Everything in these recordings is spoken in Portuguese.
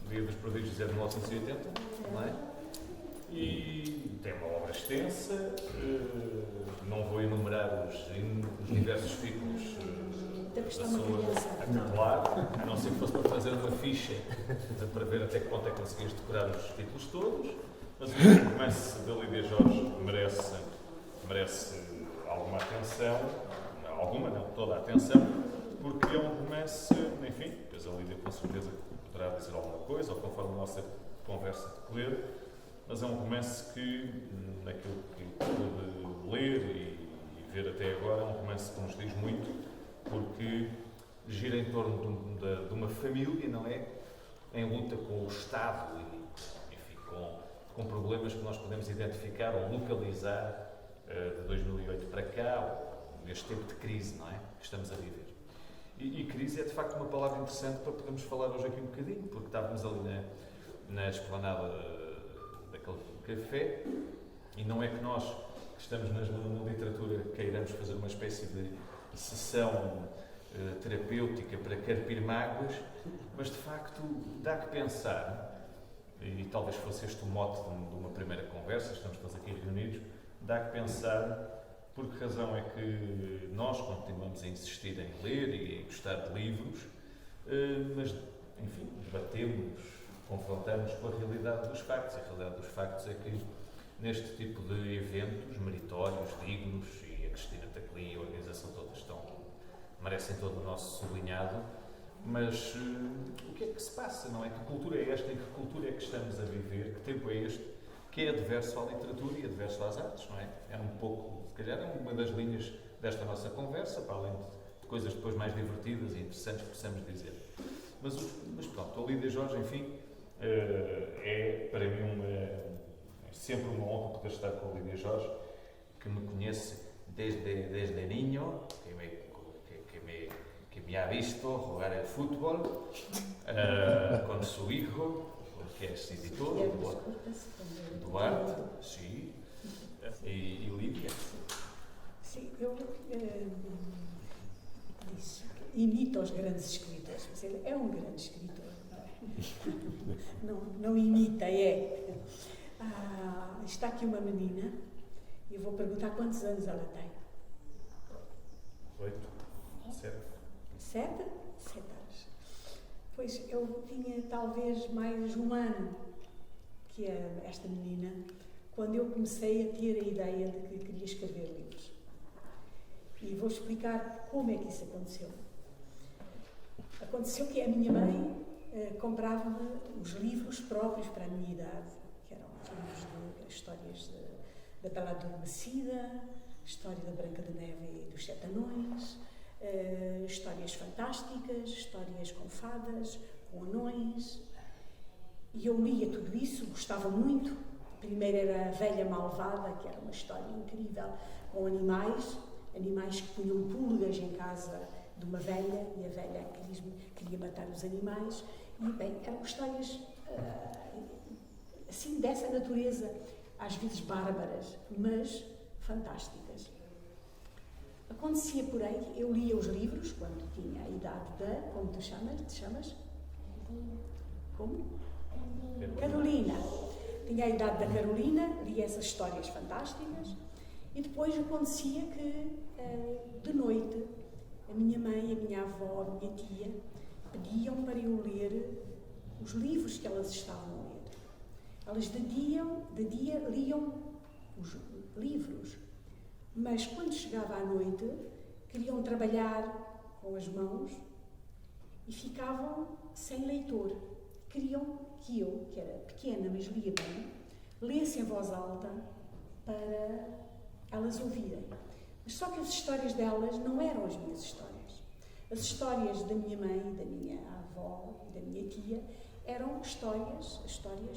Dia dos Prodígios é de 1980, não é? E tem uma obra extensa, não vou enumerar os diversos títulos da sua capitular, a não ser que fosse para fazer uma ficha para ver até que ponto é que conseguias decorar os títulos todos, mas o romance da Lídia Jorge merece alguma atenção, não, toda a atenção, porque é um romance, enfim, depois a Lídia com certeza poderá dizer alguma coisa, ou conforme a nossa conversa decorrer, mas é um romance que, naquilo que pude ler e ver até agora, é um romance que nos diz muito, porque gira em torno de uma família, não é? Em luta com o Estado e, enfim, com problemas que nós podemos identificar ou localizar de 2008 para cá, neste tempo de crise, não é? Que estamos a viver. E crise é, de facto, uma palavra interessante para podermos falar hoje aqui um bocadinho, porque estávamos ali na esplanada daquele café, e não é que nós, que estamos na literatura, queiramos fazer uma espécie de sessão terapêutica para carpir mágoas, mas de facto dá que pensar, e talvez fosse este o mote de uma primeira conversa, estamos todos aqui reunidos, dá que pensar por que razão é que nós continuamos a insistir em ler e em gostar de livros, mas, enfim, debatemos, confrontamos com a realidade dos factos. A realidade dos factos é que neste tipo de eventos meritórios, dignos, e a Cristina Taclin e a organização toda merecem todo o nosso sublinhado, mas o que é que se passa, não é? Que cultura é esta, em que cultura é que estamos a viver, que tempo é este, que é adverso à literatura e adverso às artes, não é? É um pouco, se calhar, é uma das linhas desta nossa conversa, para além de coisas depois mais divertidas e interessantes que possamos dizer. Mas pronto, a Lídia Jorge, enfim, é para mim sempre uma honra poder estar com a Lídia Jorge, que me conhece desde niño, que me ha visto jugar el fútbol con su hijo, que é editor, Duarte, sim, e Lídia. Sim, eu imito os grandes escritores, mas ele é um grande escritor, não é? Não imita, é. Está aqui uma menina, e eu vou perguntar quantos anos ela tem. 8, 7. 7? 7 anos. Pois eu tinha talvez mais um ano que esta menina, quando eu comecei a ter a ideia de que queria escrever livros. E vou explicar como é que isso aconteceu. Aconteceu que a minha mãe comprava-me os livros próprios para a minha idade, que eram livros de histórias da Bela Adormecida, história da Branca de Neve e dos Sete Anões, histórias fantásticas, histórias com fadas, com anões. E eu lia tudo isso, gostava muito. Primeiro era a Velha Malvada, que era uma história incrível, com animais que punham pulgas em casa de uma velha, e a velha queria matar os animais. E, bem, eram histórias assim, dessa natureza, às vezes bárbaras, mas fantásticas. Acontecia, porém, eu lia os livros quando tinha a idade da... Como te chamas? Como? Carolina. Tinha a idade da Carolina, lia essas histórias fantásticas, e depois acontecia que, de noite, a minha mãe, a minha avó, a minha tia, pediam para eu ler os livros que elas estavam a ler. Elas de dia liam os livros, mas quando chegava à noite, queriam trabalhar com as mãos e ficavam sem leitor. Queriam que eu, que era pequena, mas lia bem, lesse em voz alta para elas ouvirem. Mas só que as histórias delas não eram as minhas histórias. As histórias da minha mãe, da minha avó e da minha tia eram histórias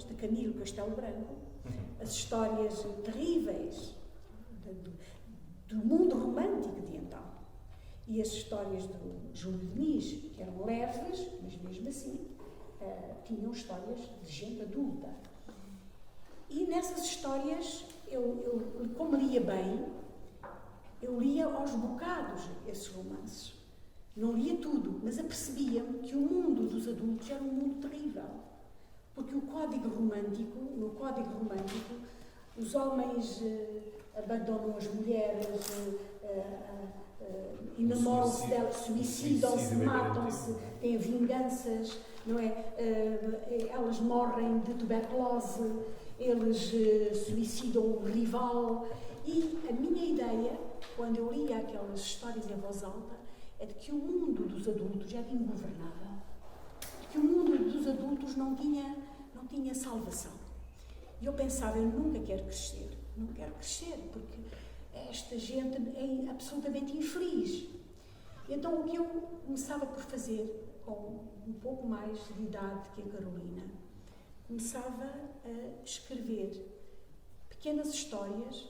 de Camilo Castelo Branco, as histórias terríveis do mundo romântico de então. E as histórias do Júlio Diniz, que eram leves, mas mesmo assim tinham histórias de gente adulta. E nessas histórias, eu como lia bem, eu lia aos bocados esses romances. Não lia tudo, mas apercebia-me que o mundo dos adultos era um mundo terrível. Porque no Código Romântico, os homens abandonam as mulheres, enamoram-se delas, suicidam-se, matam-se, têm vinganças, não é? Elas morrem de tuberculose, eles suicidam o rival. E a minha ideia, quando eu lia aquelas histórias em voz alta, é de que o mundo dos adultos era ingovernável. Que o mundo dos adultos não tinha salvação. E eu pensava, eu nunca quero crescer, porque esta gente é absolutamente infeliz. Então o que eu começava por fazer, com um pouco mais de idade que a Carolina, começava a escrever pequenas histórias,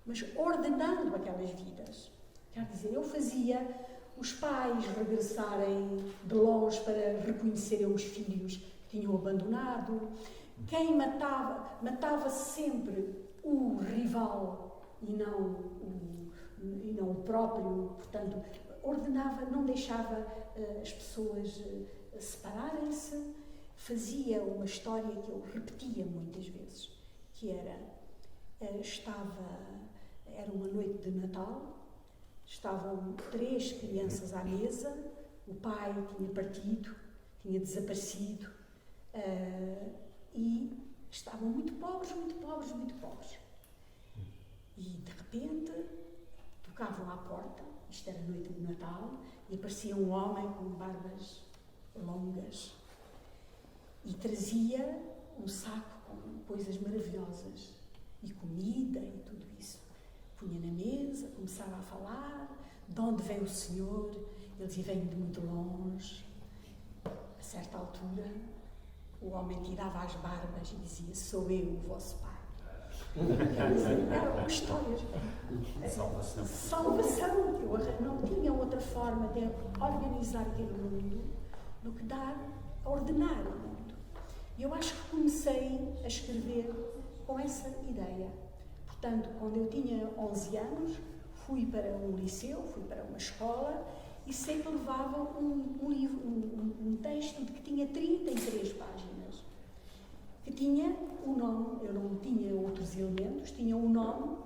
mas ordenando aquelas vidas. Quer dizer, eu fazia os pais regressarem de longe para reconhecerem os filhos que tinham abandonado. Quem matava sempre o rival e não o próprio. Portanto, ordenava, não deixava as pessoas separarem-se. Fazia uma história que eu repetia muitas vezes, que era uma noite de Natal. Estavam 3 crianças à mesa, o pai tinha partido, tinha desaparecido, e estavam muito pobres. E de repente tocavam à porta, isto era noite de Natal, e aparecia um homem com barbas longas e trazia um saco com coisas maravilhosas, e comida e tudo isso. Punha na mesa, começava a falar, de onde vem o senhor? Ele dizia, venho de muito longe. A certa altura, o homem tirava as barbas e dizia, sou eu, o vosso pai. Eram histórias. Salvação. Eu não tinha outra forma de organizar aquele mundo do que ordenar o mundo. E eu acho que comecei a escrever com essa ideia. Portanto, quando eu tinha 11 anos, fui para um liceu, fui para uma escola e sempre levava um livro, um texto que tinha 33 páginas, que tinha o nome, eu não tinha outros elementos, tinha o nome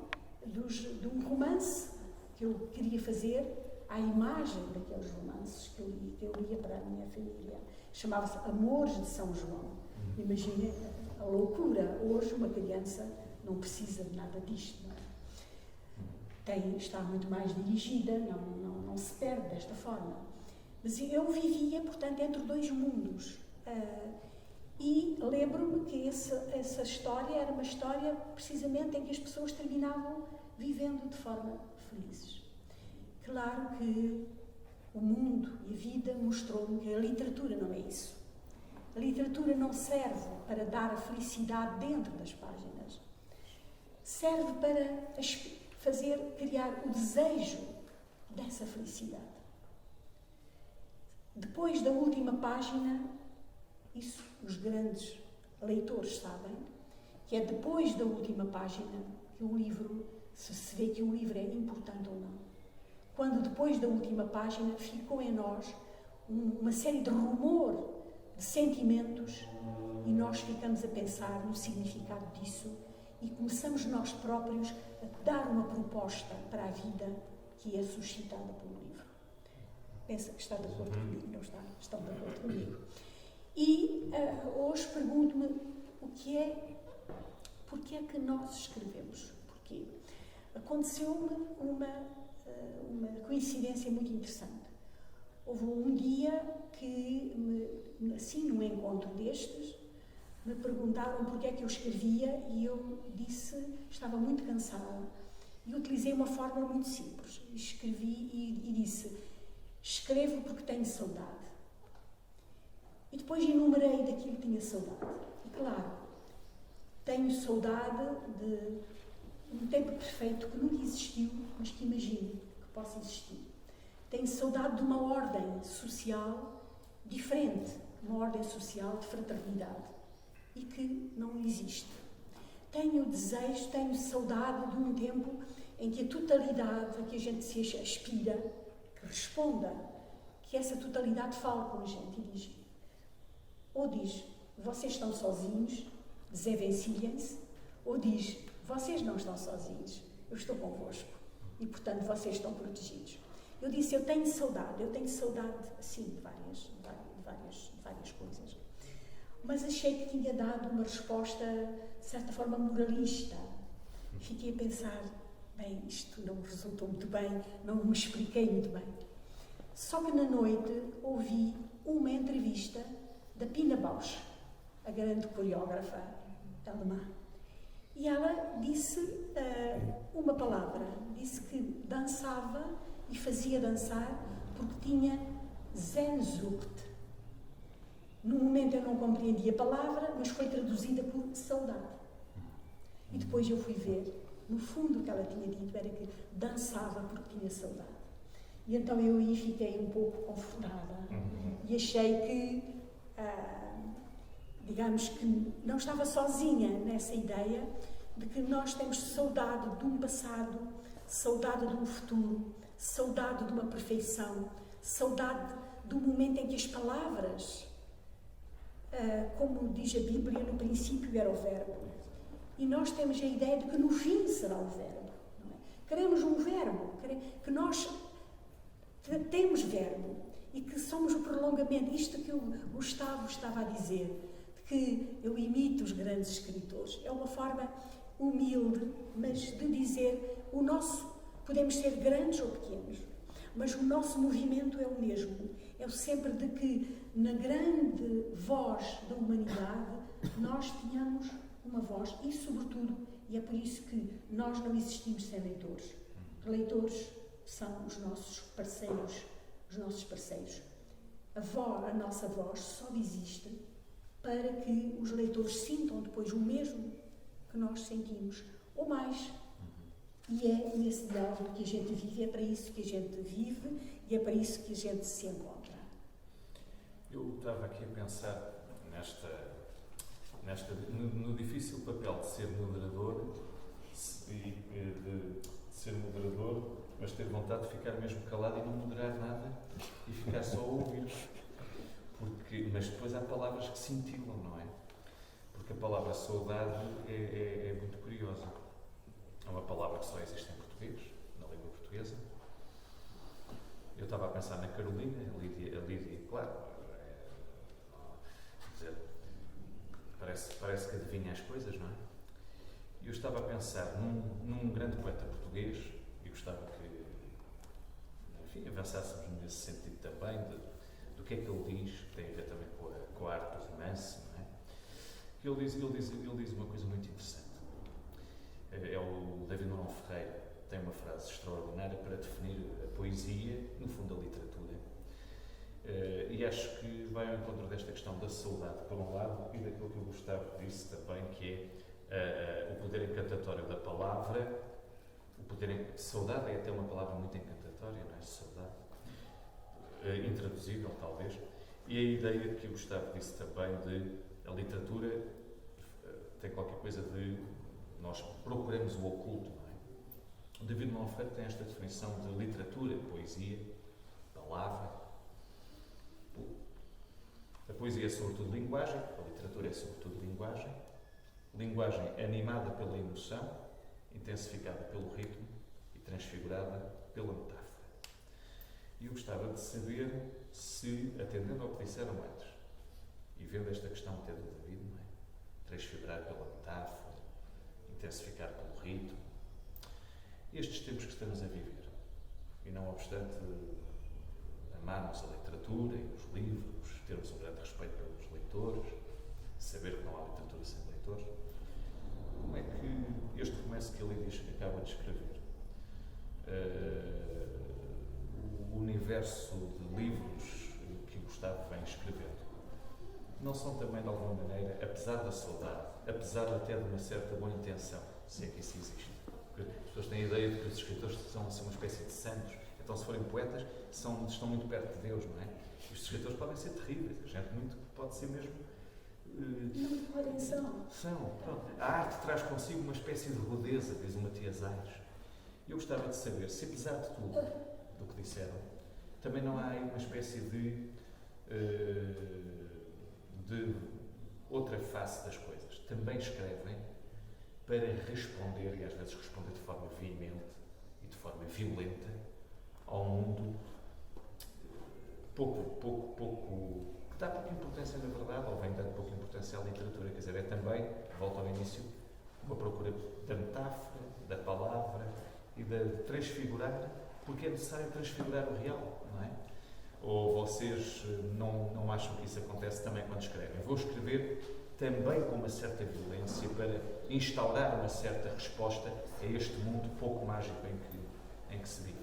de um romance que eu queria fazer à imagem daqueles romances que eu lia para a minha família. Chamava-se Amores de São João. Imaginem a loucura. Hoje uma criança não precisa de nada disto, não é? Está muito mais dirigida, não se perde desta forma. Mas eu vivia, portanto, entre 2 mundos. E lembro-me que essa história era uma história, precisamente, em que as pessoas terminavam vivendo de forma felizes. Claro que o mundo e a vida mostrou-me que a literatura não é isso. A literatura não serve para dar a felicidade dentro das páginas. Serve para criar o desejo dessa felicidade. Depois da última página, isso os grandes leitores sabem, que é depois da última página que o livro, se vê que o livro é importante ou não. Quando depois da última página ficou em nós uma série de rumor, de sentimentos, e nós ficamos a pensar no significado disso e começamos nós próprios a dar uma proposta para a vida que é suscitada pelo livro. Pensa que está de acordo comigo, não está? Estão de acordo comigo. E hoje pergunto-me porque é que nós escrevemos? Porquê? Aconteceu-me uma coincidência muito interessante. Houve um dia que, assim, num encontro destes, me perguntaram porque é que eu escrevia e eu estava muito cansada e utilizei uma fórmula muito simples. Escrevi e disse, escrevo porque tenho saudade. E depois enumerei daquilo que tinha saudade. E claro, tenho saudade de um tempo perfeito que nunca existiu, mas que imagino que possa existir. Tenho saudade de uma ordem social diferente, uma ordem social de fraternidade, e que não existe. Tenho desejo, tenho saudade de um tempo em que a totalidade a que a gente se aspira, que responda, que essa totalidade fale com a gente e diz, vocês estão sozinhos, desenvencilhem-se, ou diz, vocês não estão sozinhos, eu estou convosco e, portanto, vocês estão protegidos. Eu disse, eu tenho saudade, assim, de várias coisas. Mas achei que tinha dado uma resposta, de certa forma, moralista. Fiquei a pensar, bem, isto não me resultou muito bem, não me expliquei muito bem. Só que na noite ouvi uma entrevista da Pina Bausch, a grande coreógrafa alemã. E ela disse uma palavra, disse que dançava e fazia dançar porque tinha Sehnsucht. No momento eu não compreendi a palavra, mas foi traduzida por saudade. E depois eu fui ver, no fundo o que ela tinha dito era que dançava porque tinha saudade. E então eu aí fiquei um pouco confortada e achei que, digamos que não estava sozinha nessa ideia de que nós temos saudade de um passado, saudade de um futuro, saudade de uma perfeição, saudade do momento em que as palavras, como diz a Bíblia, no princípio era o verbo. E nós temos a ideia de que no fim será o verbo. Não é? Queremos um verbo, que nós temos verbo e que somos o prolongamento. Isto que o Gustavo estava a dizer, de que eu imito os grandes escritores, é uma forma humilde, mas de dizer o nosso, podemos ser grandes ou pequenos, mas o nosso movimento é o mesmo. É o sempre de que na grande voz da humanidade nós tenhamos uma voz e, sobretudo, e é por isso que nós não existimos sem leitores. Leitores são os nossos parceiros, A nossa voz só existe para que os leitores sintam depois o mesmo que nós sentimos, ou mais. E é nesse diálogo que a gente vive, é para isso que a gente vive e é para isso que a gente se encontra. Eu estava aqui a pensar no difícil papel de ser moderador, mas ter vontade de ficar mesmo calado e não moderar nada e ficar só a ouvir. Mas depois há palavras que cintilam, não é? Porque a palavra saudade é muito curiosa. É uma palavra que só existe em português, na língua portuguesa. Eu estava a pensar na Carolina, a Lídia, claro, parece que adivinha as coisas, não é? E eu estava a pensar num grande poeta português, e gostava que, enfim, avançássemos nesse sentido também, do que é que ele diz, que tem a ver também com a arte do romance, não é? Que ele diz uma coisa muito interessante. É o David Nuno Ferreira, tem uma frase extraordinária para definir a poesia, no fundo a literatura. E acho que vai ao encontro desta questão da saudade, por um lado, e daquilo que o Gustavo disse também, que é o poder encantatório da palavra. Saudade é até uma palavra muito encantatória, não é? Saudade. Intraduzível, talvez. E a ideia que o Gustavo disse também de a literatura tem qualquer coisa de nós procuramos o oculto, não é? O David Nuno Ferreira tem esta definição de literatura, poesia, palavra. A poesia é sobretudo linguagem, a literatura é sobretudo linguagem. Linguagem animada pela emoção, intensificada pelo ritmo e transfigurada pela metáfora. E eu gostava de saber se, atendendo ao que disseram antes, e vendo esta questão até do David, não é? Transfigurar pela metáfora, intensificar pelo ritmo, estes tempos que estamos a viver, e não obstante amarmos a literatura e os livros, termos um grande respeito pelos leitores, saber que não há literatura sem leitores, como é que este romance que ele acaba de escrever, o universo de livros que Gustavo vem escrevendo, não são também, de alguma maneira, apesar da saudade, apesar até de uma certa boa intenção, se é que isso existe? Porque as pessoas têm a ideia de que os escritores são assim, uma espécie de santos, então se forem poetas, estão muito perto de Deus, não é? Os escritores podem ser terríveis, a gente pode ser mesmo... Não podem são. Pronto. A arte traz consigo uma espécie de rudeza, diz o Matias Aires. Eu gostava de saber se, apesar de tudo, do que disseram, também não há aí uma espécie de outra face das coisas. Também escrevem para responder, e às vezes responder de forma veemente e de forma violenta, ao mundo que dá pouca importância na verdade, ou vem dando pouca importância à literatura. Quer dizer, é também, volto ao início, uma procura da metáfora, da palavra e de transfigurar, porque é necessário transfigurar o real, não é? Ou vocês não acham que isso acontece também quando escrevem? Vou escrever também com uma certa violência para instaurar uma certa resposta a este mundo pouco mágico em que se vive.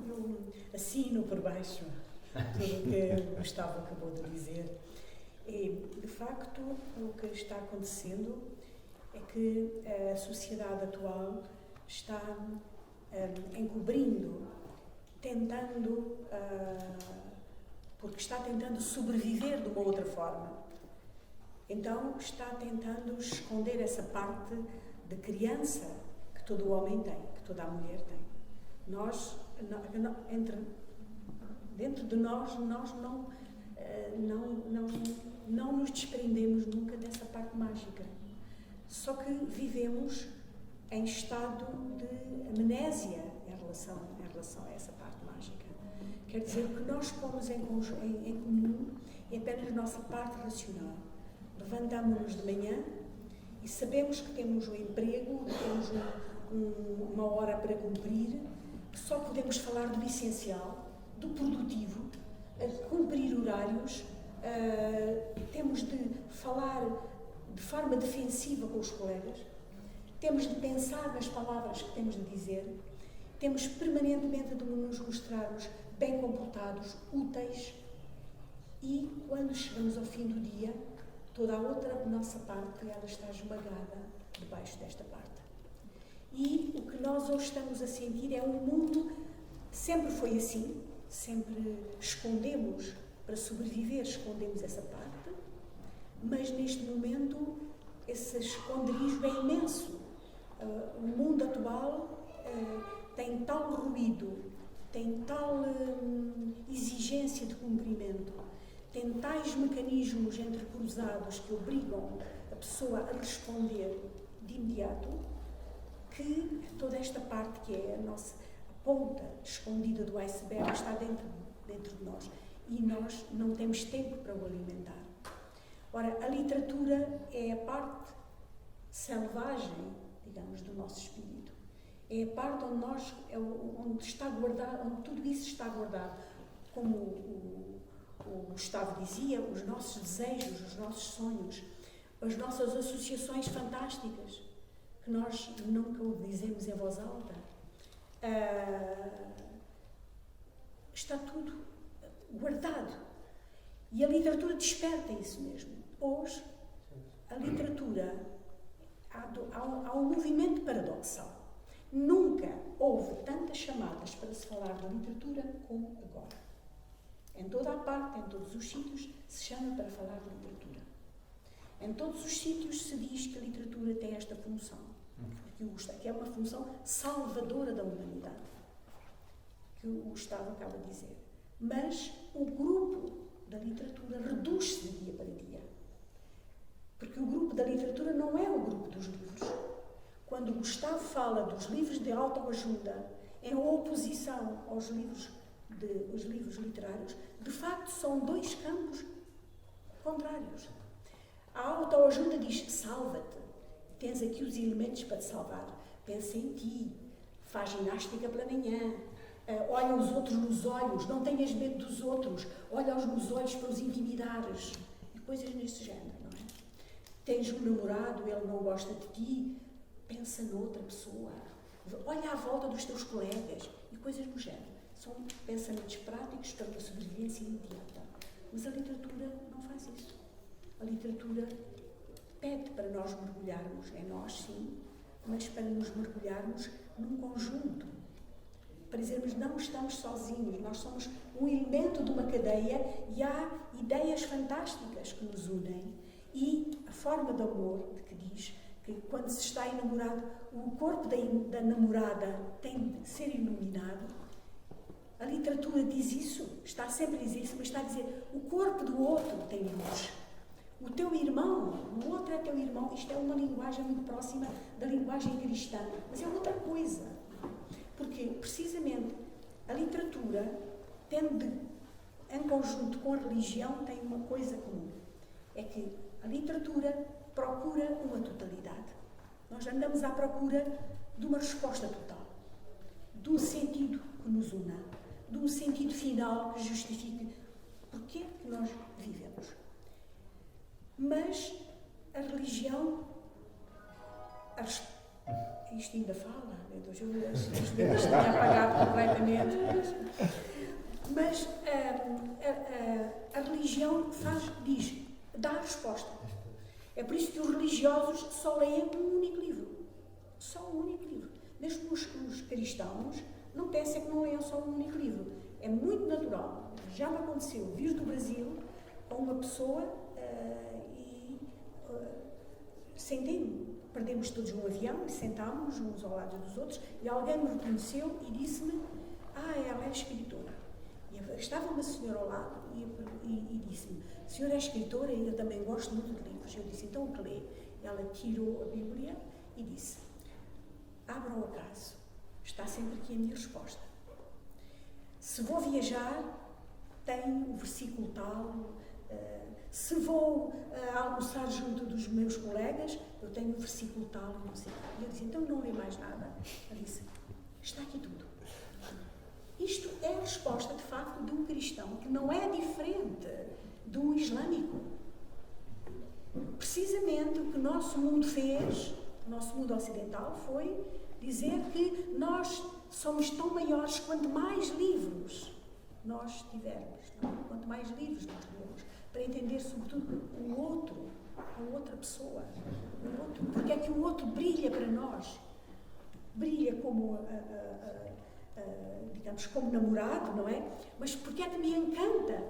Eu assino por baixo tudo o que o Gustavo acabou de dizer. E, de facto, o que está acontecendo é que a sociedade atual está encobrindo, tentando, porque está tentando sobreviver de uma outra forma. Então está tentando esconder essa parte de criança que todo o homem tem, que toda a mulher tem. Nós, dentro de nós não nos desprendemos nunca dessa parte mágica. Só que vivemos em estado de amnésia em relação a essa parte mágica. Quer dizer, o que nós pomos em comum é apenas a nossa parte racional. Levantamos-nos de manhã e sabemos que temos um emprego, temos uma hora para cumprir, que só podemos falar do essencial, do produtivo, cumprir horários, temos de falar de forma defensiva com os colegas, temos de pensar nas palavras que temos de dizer, temos permanentemente de nos mostrarmos bem comportados, úteis, e quando chegamos ao fim do dia, toda a outra nossa parte, ela está esmagada debaixo desta parte. E o que nós hoje estamos a sentir é um mundo, sempre foi assim, sempre escondemos, para sobreviver, escondemos essa parte, mas neste momento esse esconderijo é imenso. O mundo atual tem tal ruído, tem tal exigência de cumprimento, tem tais mecanismos entrecruzados que obrigam a pessoa a responder de imediato, que toda esta parte que é a nossa ponta escondida do iceberg está dentro de nós e nós não temos tempo para o alimentar. Ora, a literatura é a parte selvagem, digamos, do nosso espírito. É a parte onde está guardado, onde tudo isso está guardado, como o Gustavo dizia, os nossos desejos, os nossos sonhos, as nossas associações fantásticas, que nós nunca o dizemos em voz alta. Está tudo guardado. E a literatura desperta isso mesmo. Hoje, a literatura, há um movimento paradoxal. Nunca houve tantas chamadas para se falar de literatura como agora. Em toda a parte, em todos os sítios, se chama para falar de literatura. Em todos os sítios se diz que a literatura tem esta função, que é uma função salvadora da humanidade, que o Gustavo acaba de dizer. Mas o grupo da literatura reduz-se de dia para dia. Porque o grupo da literatura não é o grupo dos livros. Quando o Gustavo fala dos livros de autoajuda em oposição aos livros literários, de facto são dois campos contrários. A autoajuda diz: salva-te, tens aqui os elementos para te salvar. Pensa em ti, faz ginástica pela manhã, olha os outros nos olhos, não tenhas medo dos outros, olha-os nos olhos para os intimidares, e coisas neste género, não é? Tens um namorado, ele não gosta de ti, pensa noutra pessoa, olha à volta dos teus colegas, e coisas do género. São pensamentos práticos para uma sobrevivência imediata. Mas a literatura não faz isso. A literatura pede para nós mergulharmos em nós, sim, mas para nos mergulharmos num conjunto. Para dizermos, não estamos sozinhos, nós somos um elemento de uma cadeia e há ideias fantásticas que nos unem. E a forma de amor, que diz que quando se está enamorado, o corpo da namorada tem de ser iluminado. A literatura diz isso, está sempre a dizer isso, mas está a dizer, o corpo do outro tem luz. O teu irmão, o outro é teu irmão. Isto é uma linguagem muito próxima da linguagem cristã, mas é outra coisa. Porque, precisamente, a literatura tende, em conjunto com a religião, tem uma coisa comum. É que a literatura procura uma totalidade. Nós andamos à procura de uma resposta total, de um sentido que nos una, de um sentido final que justifique porque é que nós vivemos. Mas a religião, isto ainda fala, meu Deus, os dedos estão apagados completamente, mas a religião dá a resposta. É por isso que os religiosos só leem um único livro. Só um único livro. Mesmo os cristãos, não pensem que não leiam só um único livro. É muito natural. Já me aconteceu vir do Brasil com uma pessoa sentei-me. Perdemos todos um avião e sentámos uns ao lado dos outros e alguém me reconheceu e disse-me: ela é escritora. E estava uma senhora ao lado e disse-me: a senhora é escritora e eu também gosto muito de livros. Eu disse: então o que lê? Ela tirou a Bíblia e disse: abra o acaso, está sempre aqui a minha resposta. Se vou viajar, tenho o versículo tal. Se vou almoçar junto dos meus colegas, eu tenho o versículo tal. Não sei. E eu disse: então não lê mais nada. Ela disse: está aqui tudo. Isto é a resposta, de facto, de um cristão que não é diferente de um islâmico. Precisamente o que o nosso mundo fez, o nosso mundo ocidental, foi dizer que nós somos tão maiores quanto mais livros nós tivermos, não? Quanto mais livros nós lemos, para entender, sobretudo, o outro, a outra pessoa, o outro. Porque é que o outro brilha para nós? Brilha como digamos, como namorado, não é? Mas porque é que me encanta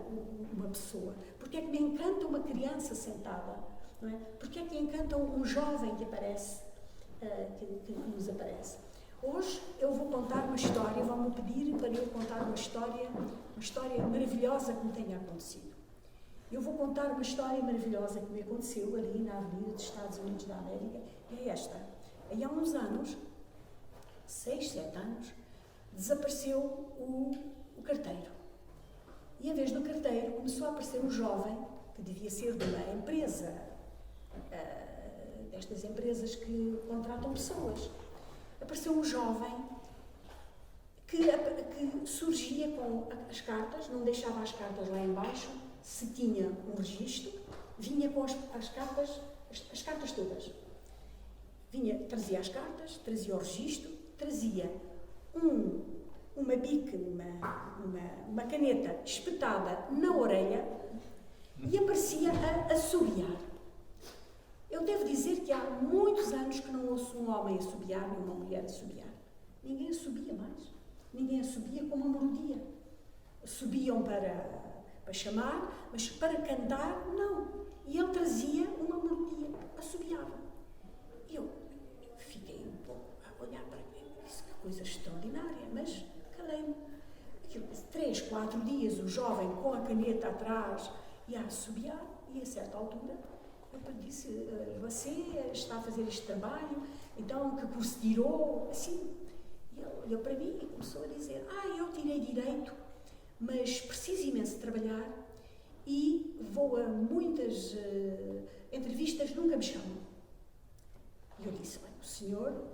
uma pessoa? Porque é que me encanta uma criança sentada? Não é? Porque é que me encanta um jovem que aparece, que nos aparece? Hoje eu vou contar uma história, vão-me pedir para eu contar uma história maravilhosa que me tenha acontecido. Eu vou contar uma história maravilhosa que me aconteceu ali na Avenida dos Estados Unidos da América, e é esta. Aí há uns anos, 6, 7 anos, desapareceu o carteiro. E em vez do carteiro, começou a aparecer um jovem, que devia ser de uma empresa, destas empresas que contratam pessoas. Apareceu um jovem que surgia com as cartas, não deixava as cartas lá embaixo, se tinha um registro, vinha com as cartas todas. Trazia as cartas, trazia o registro, trazia uma bica, uma caneta espetada na orelha e aparecia a assobiar. Eu devo dizer que há muitos anos que não ouço um homem assobiar nem uma mulher assobiar. Ninguém assobia mais. Ninguém assobia com uma melodia. Assobiam para chamar, mas para cantar, não. E ele trazia uma melodia, assobiava. E eu fiquei um pouco a olhar para ele. Disse: que coisa extraordinária, mas calei-me. 3, 4 dias o jovem com a caneta atrás ia assobiar e a certa altura eu disse: você está a fazer este trabalho, então que curso tirou? Assim. E ele olhou para mim e começou a dizer: eu tirei direito, mas preciso imenso de trabalhar e vou a muitas entrevistas, nunca me chamam. E eu disse: o senhor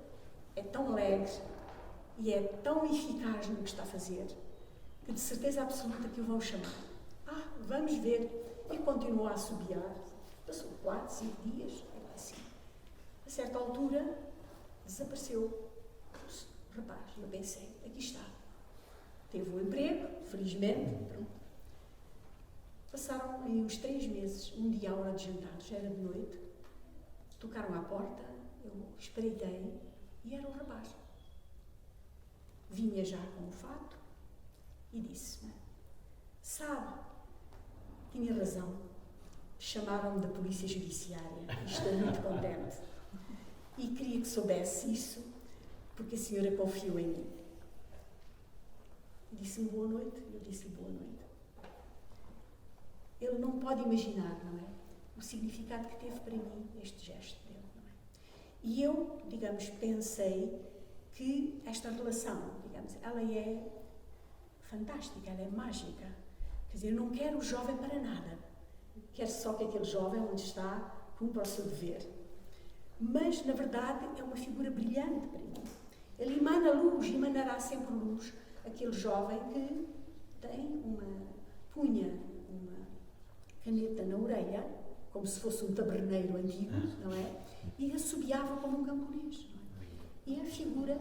é tão alegre e é tão eficaz no que está a fazer que de certeza absoluta que o vão chamar. Vamos ver. E continuou a assobiar. Passou 4, 5 dias, assim. A certa altura, desapareceu o rapaz. Eu pensei: aqui está. Teve um emprego, felizmente, pronto. Passaram aí uns 3 meses, um dia à hora de jantar, já era de noite, tocaram à porta, eu espreitei e era o rapaz. Vinha já com o fato e disse-me: sabe, tinha razão, chamaram-me da Polícia Judiciária e estou muito contente. E queria que soubesse isso, porque a senhora confiou em mim. Disse-me boa noite, eu disse-lhe boa noite. Ele não pode imaginar, não é? o significado que teve para mim este gesto dele, não é? E eu, digamos, pensei que esta relação, digamos, ela é fantástica, ela é mágica. Quer dizer, eu não quero o jovem para nada. Quero só que aquele jovem, onde está, cumpra o seu dever. Mas, na verdade, é uma figura brilhante para mim. Ele emana luz, emanará sempre luz. Aquele jovem que punha uma caneta na orelha, como se fosse um taberneiro antigo, não é? E assobiava como um camponês, não é? E a figura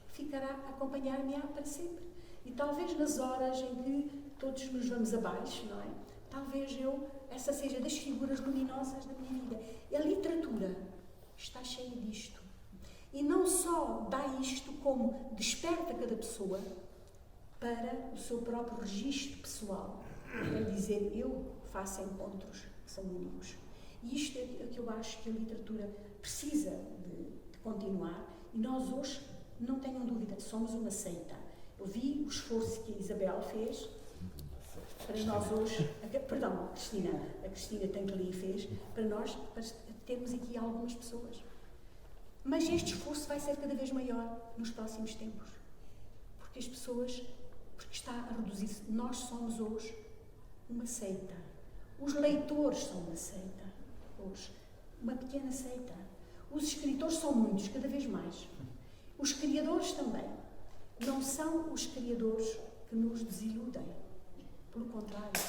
ficará a acompanhar-me para sempre. E talvez nas horas em que todos nos vamos abaixo, não é? Talvez essa seja das figuras luminosas da minha vida. E a literatura está cheia disto. E não só dá isto, como desperta cada pessoa para o seu próprio registro pessoal. É dizer, eu faço encontros que são únicos. E isto é o que eu acho que a literatura precisa de continuar. E nós hoje, não tenham dúvida, somos uma seita. Eu vi o esforço que a Isabel fez para nós hoje, a Cristina Tanglin fez, para termos aqui algumas pessoas. Mas este esforço vai ser cada vez maior nos próximos tempos. Porque está a reduzir-se. Nós somos hoje uma seita. Os leitores são uma seita hoje. Uma pequena seita. Os escritores são muitos, cada vez mais. Os criadores também. Não são os criadores que nos desiludem. Pelo contrário,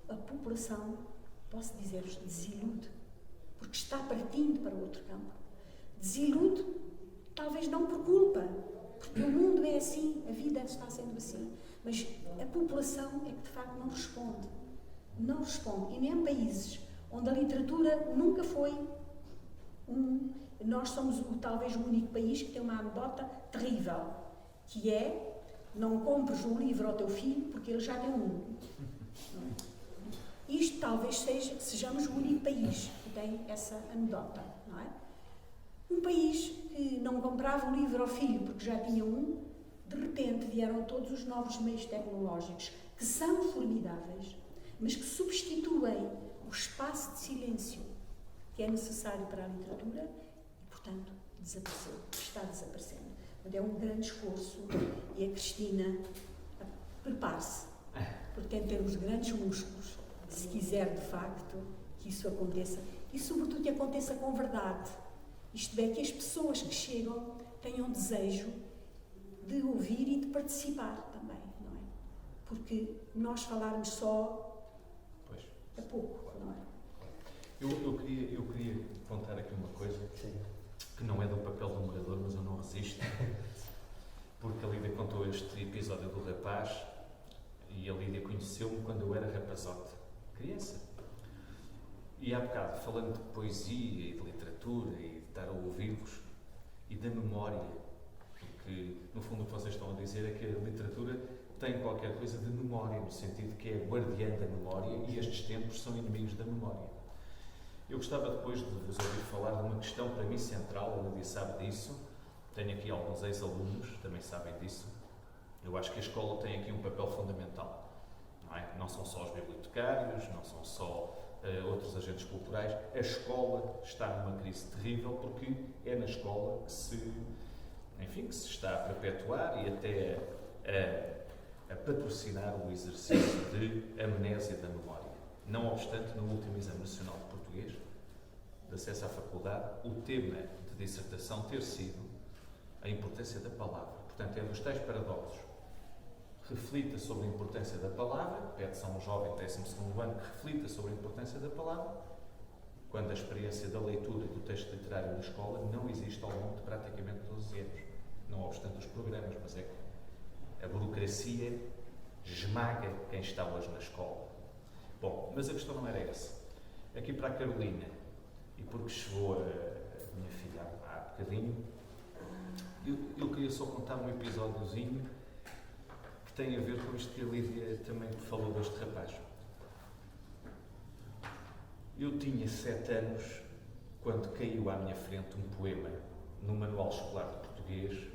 a população, posso dizer-vos, desilude. Porque está partindo para outro campo. Desilude, talvez não por culpa, porque o mundo é assim, a vida está sendo assim. Mas a população é que de facto não responde. Não responde. E nem em países onde a literatura nunca foi Nós somos talvez o único país que tem uma anedota terrível, que é: não compres um livro ao teu filho porque ele já tem um. Isto talvez sejamos o único país que tem essa anedota, não é? Um país que não comprava um livro ao filho porque já tinha um, de repente vieram todos os novos meios tecnológicos, que são formidáveis, mas que substituem o espaço de silêncio que é necessário para a literatura e, portanto, desapareceu, está desaparecendo. Mas é um grande esforço e a Cristina prepare-se, porque tem que ter os grandes músculos, se quiser de facto que isso aconteça e, sobretudo, que aconteça com verdade. Isto é, que as pessoas que chegam tenham desejo de ouvir e de participar também, não é? Porque nós falarmos só é pouco, não é? Eu queria contar aqui uma coisa que não é do papel do morador, mas eu não resisto, porque a Lídia contou este episódio do rapaz e a Lídia conheceu-me quando eu era rapazote, criança. E há bocado, falando de poesia e de literatura e de estar a ouvi-vos e da memória, porque no fundo o que vocês estão a dizer é que a literatura tem qualquer coisa de memória, no sentido que é guardiã da memória e estes tempos são inimigos da memória. Eu gostava depois de vos ouvir falar de uma questão para mim central, a Lídia sabe disso, tenho aqui alguns ex-alunos, também sabem disso. Eu acho que a escola tem aqui um papel fundamental, não é? Não são só os bibliotecários, não são só outros agentes culturais. A escola está numa crise terrível porque é na escola que se está a perpetuar e até a patrocinar o exercício de amnésia da memória. Não obstante, no último Exame Nacional de Português, de acesso à faculdade, o tema de dissertação ter sido a importância da palavra. Portanto, é dos tais paradoxos. Reflita sobre a importância da palavra, pede-se a um jovem de 12º ano que reflita sobre a importância da palavra, quando a experiência da leitura e do texto literário na escola não existe ao longo de praticamente 12 anos. Não obstante os programas, mas é que a burocracia esmaga quem está hoje na escola. Bom, mas a questão não era essa. Aqui para a Carolina, e porque chegou a minha filha há bocadinho, eu queria só contar um episódiozinho que tem a ver com isto que a Lídia também falou deste rapaz. Eu tinha 7 anos quando caiu à minha frente um poema no Manual Escolar de Português,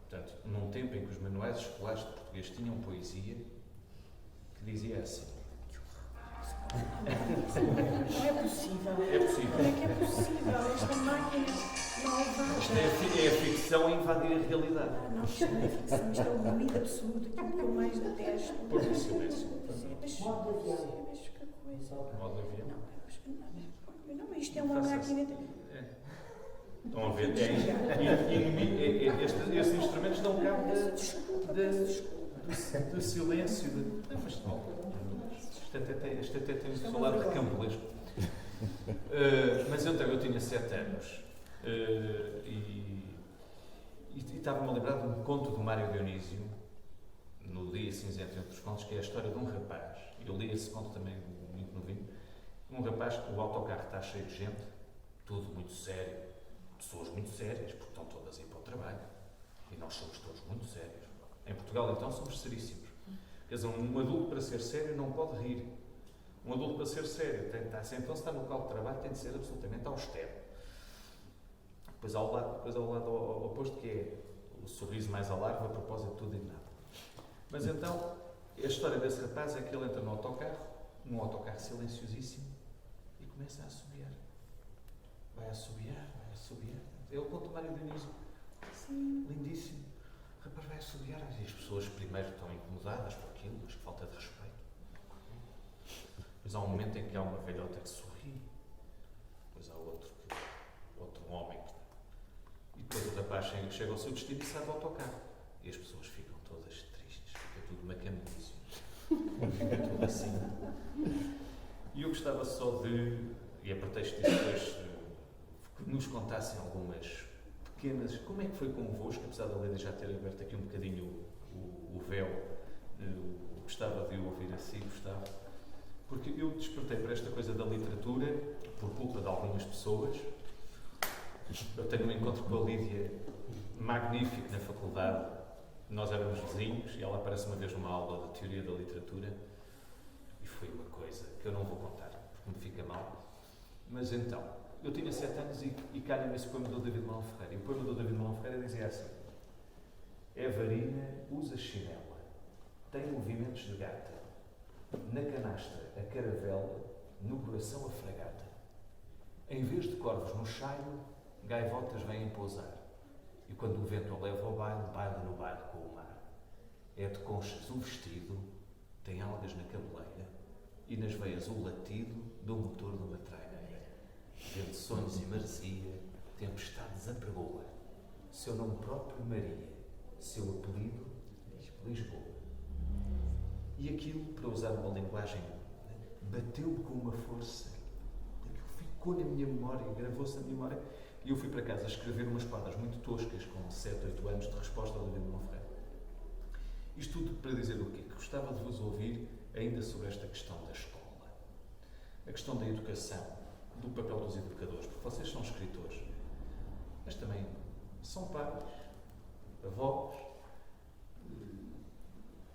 portanto, num tempo em que os manuais escolares de português tinham poesia, que dizia assim: Não é possível. É possível. Como é que é possível? Esta máquina malvada. Isto é a ficção a invadir a realidade. Não, isto não é ficção, isto é o ruído absoluto, aquilo que eu mais detesto. Por silêncio. Mas que coisa. Modo avião. Não, isto é uma máquina. Estão a ver? Estes instrumentos dão cabo de silêncio. Não, mas não. Isto até tem o seu lado recambolesco. Mas eu tinha 7 anos e estava-me a lembrar de um conto do Mário Dionísio, no Dia Cinzento entre os Contos, que é a história de um rapaz. Eu li esse conto também muito novinho. Um rapaz que o autocarro está cheio de gente, tudo muito sério, pessoas muito sérias, porque estão todas a ir para o trabalho. E nós somos todos muito sérios. Em Portugal, então, somos seríssimos. Quer dizer, um adulto para ser sério não pode rir. Um adulto para ser sério tem que estar, então se está no local de trabalho, tem de ser absolutamente austero. Depois há o lado oposto, que é o sorriso mais alarme a propósito de tudo e de nada. Mas então, a história desse rapaz é que ele entra num autocarro silenciosíssimo, e começa a assobiar. Vai assobiar. É o conto do Mário Dionísio. Sim. Lindíssimo. O rapaz vai assobiar, e as pessoas primeiro estão incomodadas com aquilo, mas que falta de respeito. Depois há um momento em que há uma velhota que sorri, depois há outro homem que... E depois o rapaz chega ao seu destino e sai do autocarro. E as pessoas ficam todas tristes, fica tudo macanudo, fica tudo assim. E eu gostava só de, e a pretexto disso depois, que nos contassem algumas pequenas... Como é que foi convosco, apesar da Leda já ter aberto aqui um bocadinho o véu, gostava de ouvir assim, Gustavo, porque eu despertei para esta coisa da literatura por culpa de algumas pessoas. Eu tenho um encontro com a Lídia magnífico na faculdade. Nós éramos vizinhos e ela aparece uma vez numa aula de teoria da literatura e foi uma coisa que eu não vou contar, porque me fica mal. Mas então, eu tinha 7 anos e calha-me esse poema do David Manuel Ferreira. E o poema do David Manuel Ferreira dizia assim: Evarina usa chinela, tem movimentos de gata, na canastra a caravela, no coração a fragata. Em vez de corvos no chairo, gaivotas vêm pousar. E quando o vento a leva ao baile, baila no baile com o mar. É de conchas o vestido, tem algas na cabeleira, e nas veias o latido do motor de uma traineira. Vende sonhos e maresia, tempestades apregoa. Seu nome próprio Maria, seu apelido Lisboa. E aquilo, para usar uma linguagem, bateu-me com uma força. Aquilo ficou na minha memória, gravou-se na minha memória. E eu fui para casa escrever umas quadras muito toscas, com 7, 8 anos, de resposta ao David Manuel Ferreira. Isto tudo para dizer o quê? Que gostava de vos ouvir ainda sobre esta questão da escola. A questão da educação, do papel dos educadores, porque vocês são escritores, mas também são pais, avós,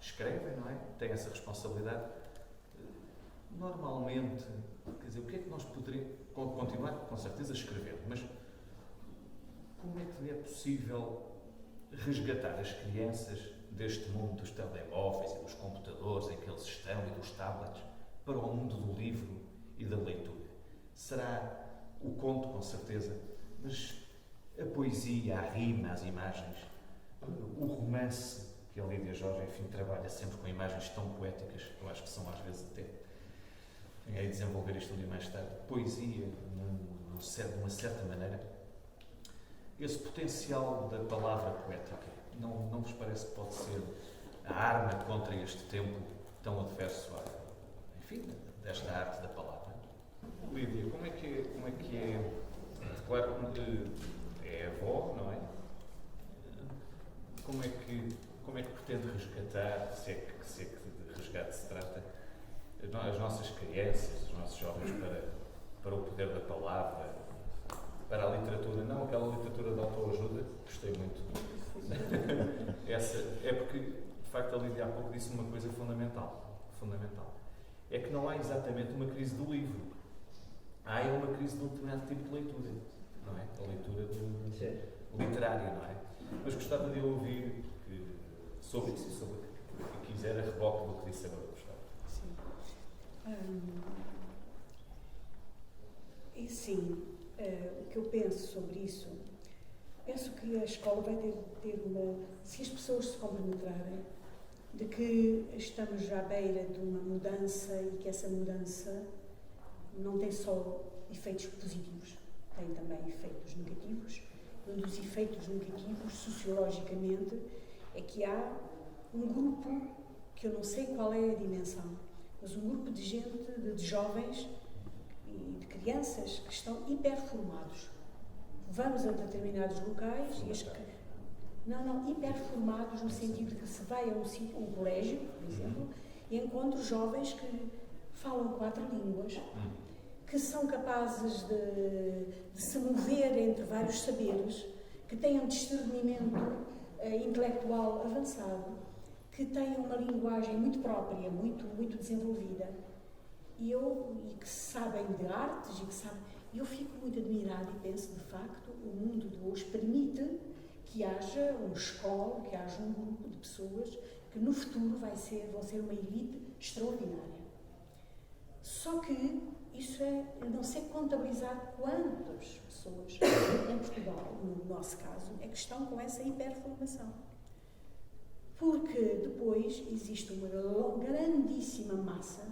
escrevem, não é? Têm essa responsabilidade. Normalmente, quer dizer, o que é que nós poderíamos continuar, com certeza, escrevendo, mas como é que é possível resgatar as crianças deste mundo dos telemóveis e dos computadores em que eles estão e dos tablets para o mundo do livro e da leitura? Será o conto, com certeza, mas a poesia, a rima, as imagens, o romance, que a Lídia Jorge, enfim, trabalha sempre com imagens tão poéticas, eu acho que são às vezes até, a desenvolver isto ali mais tarde, poesia, de uma certa maneira, esse potencial da palavra poética, não vos parece que pode ser a arma contra este tempo tão adverso enfim, desta arte da palavra? Lídia, como é que é, claro, é avó, não é? Como é que pretende resgatar, se é que de resgate se trata, as nossas crianças, os nossos jovens para o poder da palavra, para a literatura, não aquela literatura de autoajuda, gostei muito. Essa, é porque, de facto, a Lídia há pouco disse uma coisa fundamental. É que não há exatamente uma crise do livro. Há uma crise de um determinado tipo de leitura, não é? A leitura literária, não é? Mas gostava de ouvir sobre isso, sobre o que quiser, a reboque do que disse agora, Gustavo. Sim. E sim, o que eu penso sobre isso, penso que a escola vai ter uma... Se as pessoas se compenetrarem de que estamos à beira de uma mudança e que essa mudança não tem só efeitos positivos, tem também efeitos negativos. Um dos efeitos negativos, sociologicamente, é que há um grupo, que eu não sei qual é a dimensão, mas um grupo de gente, de jovens e de crianças que estão hiperformados. Vamos a determinados locais e hiperformados no sentido de que se vai a um colégio, por exemplo, e encontro jovens que falam 4 línguas, que são capazes de se mover entre vários saberes, que têm um discernimento intelectual avançado, que têm uma linguagem muito própria, muito desenvolvida, e que sabem de artes, e eu fico muito admirada e penso, de facto, o mundo de hoje permite que haja uma escola, que haja um grupo de pessoas que no futuro vão ser uma elite extraordinária. Só que isso eu não sei contabilizar quantas pessoas em Portugal, no nosso caso, é que estão com essa hiperformação. Porque depois existe uma grandíssima massa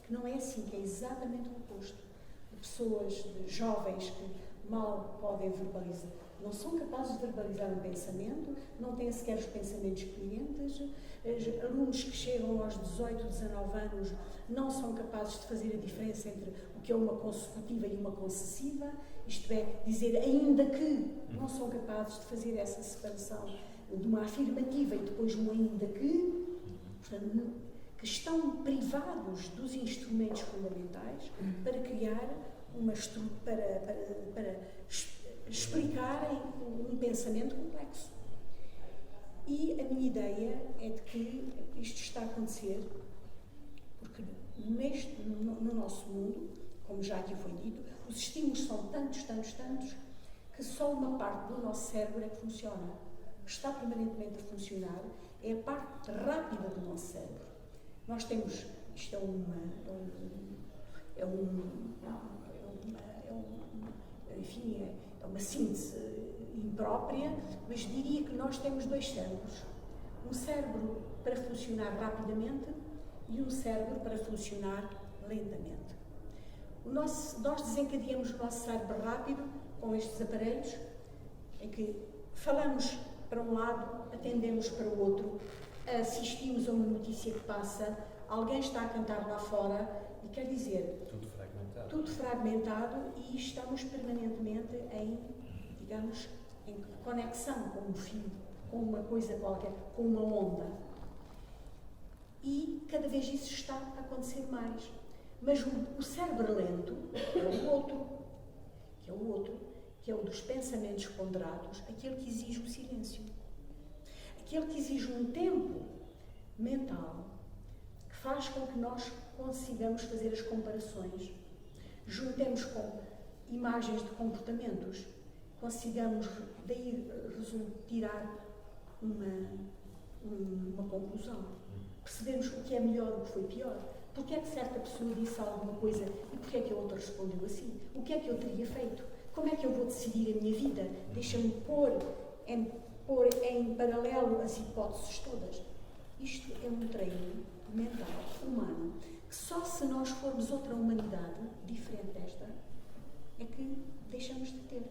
que não é assim, que é exatamente o oposto. De pessoas, de jovens que mal podem verbalizar, não são capazes de verbalizar um pensamento, não têm sequer os pensamentos clientes, alunos que chegam aos 18, 19 anos não são capazes de fazer a diferença entre o que é uma consecutiva e uma concessiva, isto é, dizer ainda que, não são capazes de fazer essa separação de uma afirmativa e depois um ainda que, portanto, que estão privados dos instrumentos fundamentais para criar uma estrutura, para explicarem um pensamento complexo. E a minha ideia é de que isto está a acontecer porque no nosso mundo, como já aqui foi dito, os estímulos são tantos, que só uma parte do nosso cérebro é que funciona. O que está permanentemente a funcionar é a parte rápida do nosso cérebro. Nós temos, isto é uma síntese imprópria, mas diria que nós temos 2 cérebros. Um cérebro para funcionar rapidamente e um cérebro para funcionar lentamente. Nós desencadeamos o nosso cérebro rápido com estes aparelhos, em que falamos para um lado, atendemos para o outro, assistimos a uma notícia que passa, alguém está a cantar lá fora, e quer dizer... Tudo fragmentado e estamos permanentemente em conexão com um fio, com uma coisa qualquer, com uma onda. E cada vez isso está a acontecer mais. Mas o cérebro lento é o outro, que é o dos pensamentos ponderados, aquele que exige o silêncio. Aquele que exige um tempo mental que faz com que nós consigamos fazer as comparações, juntemos com imagens de comportamentos, consigamos daí tirar uma conclusão. Percebemos o que é melhor e o que foi pior. Porque é que certa pessoa disse alguma coisa e porque é que a outra respondeu assim? O que é que eu teria feito? Como é que eu vou decidir a minha vida? Deixa-me pôr em paralelo as hipóteses todas. Isto é um treino mental, humano, que só se nós formos outra humanidade, diferente desta, é que deixamos de ter.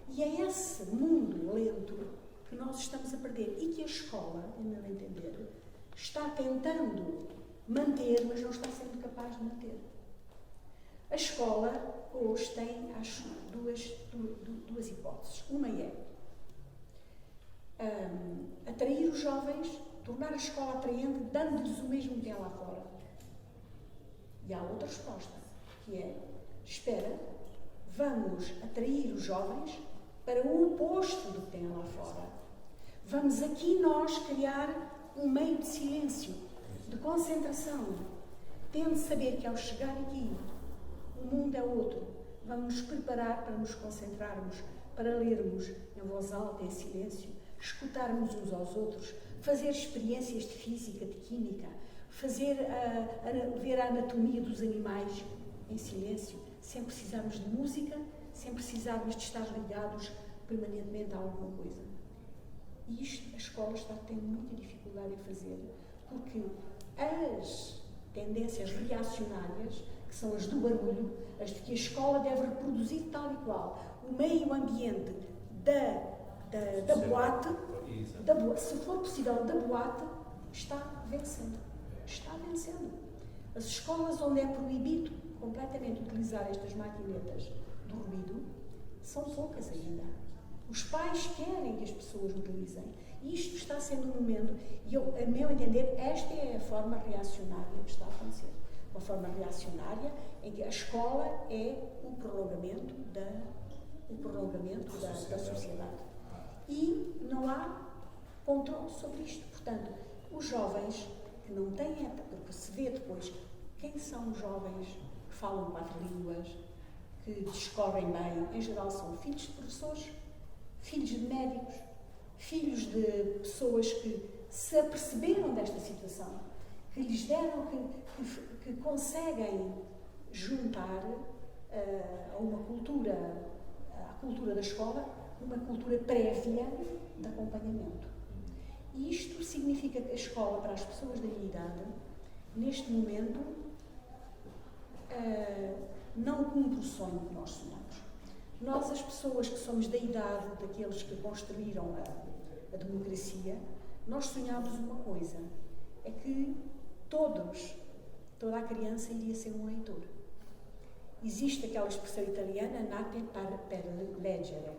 E é esse mundo lento que nós estamos a perder e que a escola, a meu entender, está tentando manter, mas não está sendo capaz de manter. A escola hoje tem, acho, duas hipóteses. Uma é atrair os jovens, tornar a escola atraente, dando-lhes o mesmo que é lá fora. E há outra resposta, que é, espera, vamos atrair os jovens para o oposto do que tem lá fora. Vamos aqui nós criar um meio de silêncio, de concentração, tendo de saber que ao chegar aqui o mundo é outro. Vamos nos preparar para nos concentrarmos, para lermos em voz alta, em silêncio, escutarmos uns aos outros, fazer experiências de física, de química, ver a anatomia dos animais em silêncio, sem precisarmos de música, sem precisarmos de estar ligados permanentemente a alguma coisa. E isto a escola está tendo muita dificuldade em fazer, porque as tendências reacionárias, que são as do barulho, as de que a escola deve reproduzir tal e qual o meio ambiente da boate, se for possível, da boate, está vencendo. Está vencendo. As escolas onde é proibido completamente utilizar estas maquinetas do ruído são poucas ainda. Os pais querem que as pessoas utilizem. E isto está sendo um momento, e a meu entender, esta é a forma reacionária que está a acontecer. Uma forma reacionária em que a escola é o prolongamento da sociedade. E não há controle sobre isto. Portanto, os jovens que não têm época, porque se vê depois quem são os jovens que falam 4 línguas, que discorrem bem, em geral são filhos de professores, filhos de médicos, filhos de pessoas que se aperceberam desta situação, que lhes deram, que conseguem juntar a uma cultura, à cultura da escola, uma cultura prévia de acompanhamento. E isto significa que a escola, para as pessoas da minha idade, neste momento, não cumpre o sonho que nós sonhamos. Nós, as pessoas que somos da idade daqueles que construíram a democracia, nós sonhámos uma coisa, é que toda a criança iria ser um leitor. Existe aquela expressão italiana, nate per leggere,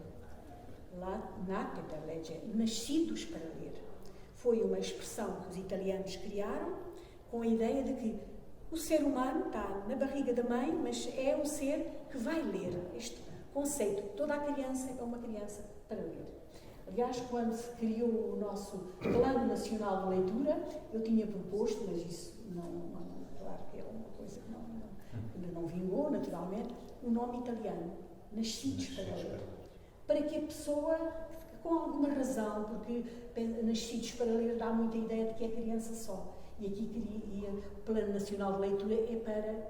nate per leggere, nascidos para ler. Foi uma expressão que os italianos criaram com a ideia de que o ser humano está na barriga da mãe, mas é um ser que vai ler. Este conceito, toda a criança é uma criança para ler. Aliás, quando se criou o nosso Plano Nacional de Leitura, eu tinha proposto, mas isso claro que é uma coisa que ainda não vingou, naturalmente, o nome italiano, Nascidos para Ler. Para que a pessoa, com alguma razão, porque Nascidos para Ler dá muita ideia de que é criança só. E aqui o Plano Nacional de Leitura é para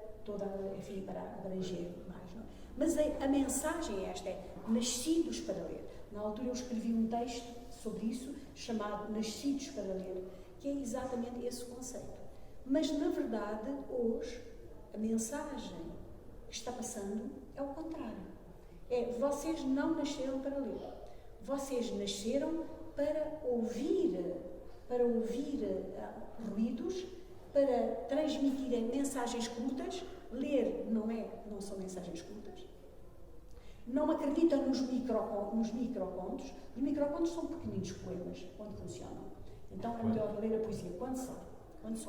para abranger mais. Não? Mas a mensagem é esta, é Nascidos para Ler. Na altura eu escrevi um texto sobre isso, chamado Nascidos para Ler, que é exatamente esse conceito. Mas, na verdade, hoje, a mensagem que está passando é o contrário. É, vocês não nasceram para ler. Vocês nasceram para ouvir ruídos, para transmitirem mensagens curtas. Ler não são mensagens curtas. Não acreditam nos microcontos. Os microcontos são pequeninos poemas, quando funcionam. Então é melhor ler a poesia quando são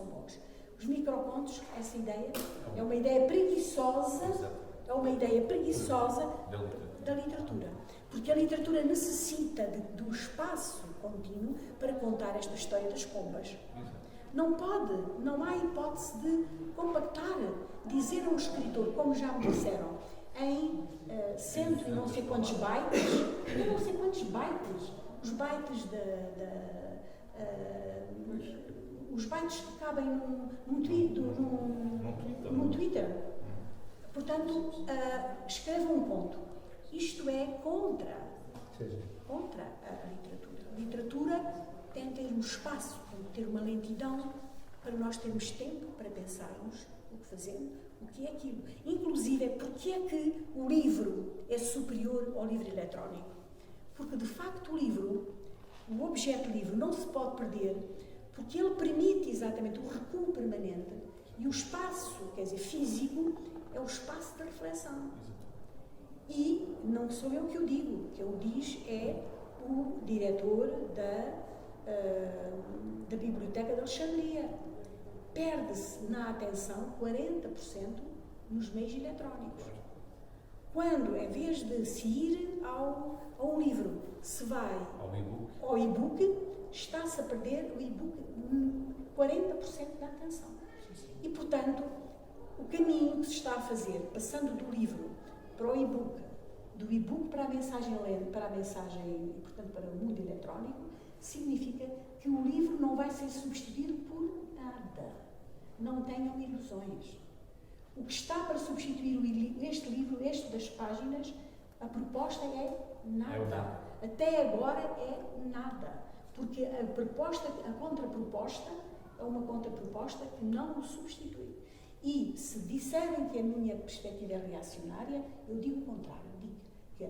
bons. Os microcontos, essa ideia, é uma ideia preguiçosa, da literatura. Porque a literatura necessita do espaço contínuo para contar esta história das pombas. Não há hipótese de compactar, dizer a um escritor, como já me disseram, em cento e não sei quantos bytes, os bytes os bytes que cabem num Twitter. Portanto, escreva um ponto. Isto é contra a literatura. A literatura tem que ter um espaço, tem que ter uma lentidão para nós termos tempo para pensarmos o que fazemos, o que é aquilo. Inclusive, porque é que o livro é superior ao livro eletrónico? Porque, de facto, o objeto livro não se pode perder, porque ele permite exatamente o recuo permanente e o espaço, quer dizer, físico, é o espaço da reflexão. E não sou eu que o digo, que o diz é o diretor da Biblioteca de Alexandria. Perde-se na atenção 40% nos meios eletrónicos. Quando, em vez de se ir a um livro, se vai ao e-book, está-se a perder o e-book 40% da atenção. E, portanto, o caminho que se está a fazer, passando do livro para o e-book, do e-book para a mensagem lenta, portanto, para o mundo eletrónico, significa que o livro não vai ser substituído por nada. Não tenham ilusões. O que está para substituir este livro, este das páginas, a proposta é nada. Até agora é nada. Porque a contraproposta é uma contraproposta que não o substitui. E se disserem que a minha perspectiva é reacionária, eu digo o contrário. Digo que a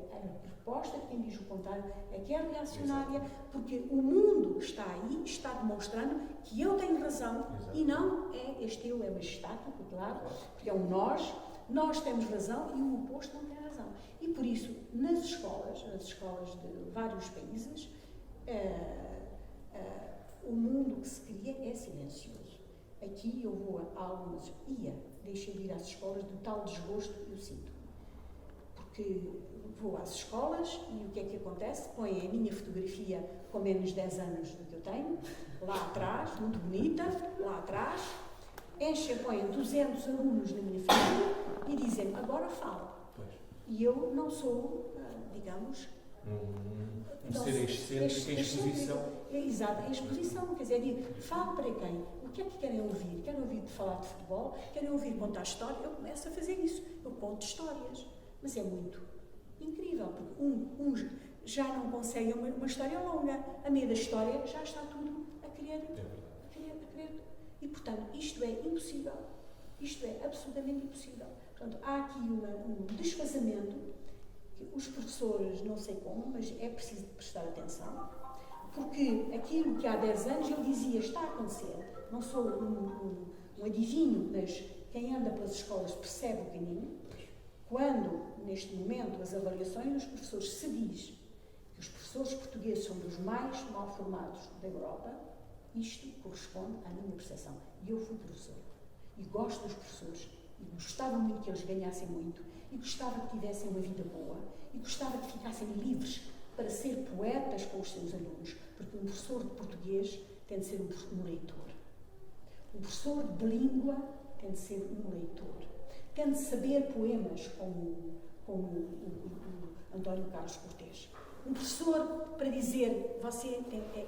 proposta, quem diz o contrário, é que é reacionária, porque o mundo que está aí está demonstrando que eu tenho razão. E não é, este eu é majestático, claro, porque é um nós temos razão e o oposto não tem razão. E por isso, nas escolas de vários países, o mundo que se cria é silencioso. Aqui eu vou a algumas, deixei de ir às escolas do tal desgosto que eu sinto. Porque vou às escolas e o que é que acontece? Põem a minha fotografia com menos 10 anos do que eu tenho, lá atrás, muito bonita, lá atrás, põem 200 alunos na minha frente e dizem, agora fala. E eu não sou, digamos... ser excêntrico em exposição. Exato, em exposição, quer dizer, falo para quem? O que é que querem ouvir? Querem ouvir de falar de futebol? Querem ouvir contar história? Eu começo a fazer isso, eu conto histórias, mas é muito incrível, porque uns já não conseguem uma história longa, a meio da história já está tudo a querer. E, portanto, isto é impossível, isto é absolutamente impossível. Portanto, há aqui um desfazamento que os professores, não sei como, mas é preciso prestar atenção, porque aquilo que há 10 anos eu dizia está a acontecer. Não sou um adivinho, mas quem anda pelas escolas percebe o caminho. Quando, neste momento, as avaliações dos professores se diz que os professores portugueses são dos mais mal formados da Europa, isto corresponde à minha percepção. E eu fui professora. E gosto dos professores. E gostava muito que eles ganhassem muito. E gostava que tivessem uma vida boa. E gostava que ficassem livres para ser poetas com os seus alunos. Porque um professor de português tem de ser um leitor. Um professor de língua tem de ser um leitor. Tem de saber poemas como o António Carlos Cortês. Um professor para dizer, você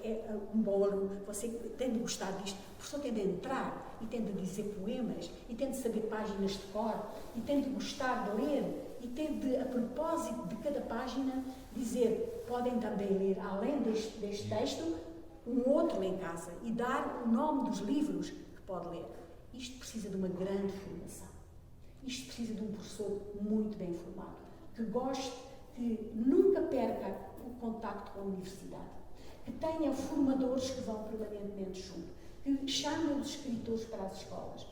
é um bom aluno, você tem de gostar disto. O professor tem de entrar e tem de dizer poemas, e tem de saber páginas de cor, e tem de gostar de ler, e tem de, a propósito de cada página, dizer, podem também ler, além deste texto, um outro em casa, e dar o nome dos livros que pode ler. Isto precisa de uma grande formação. Isto precisa de um professor muito bem formado, que goste, que nunca perca o contacto com a universidade, que tenha formadores que vão permanentemente junto, que chamem os escritores para as escolas.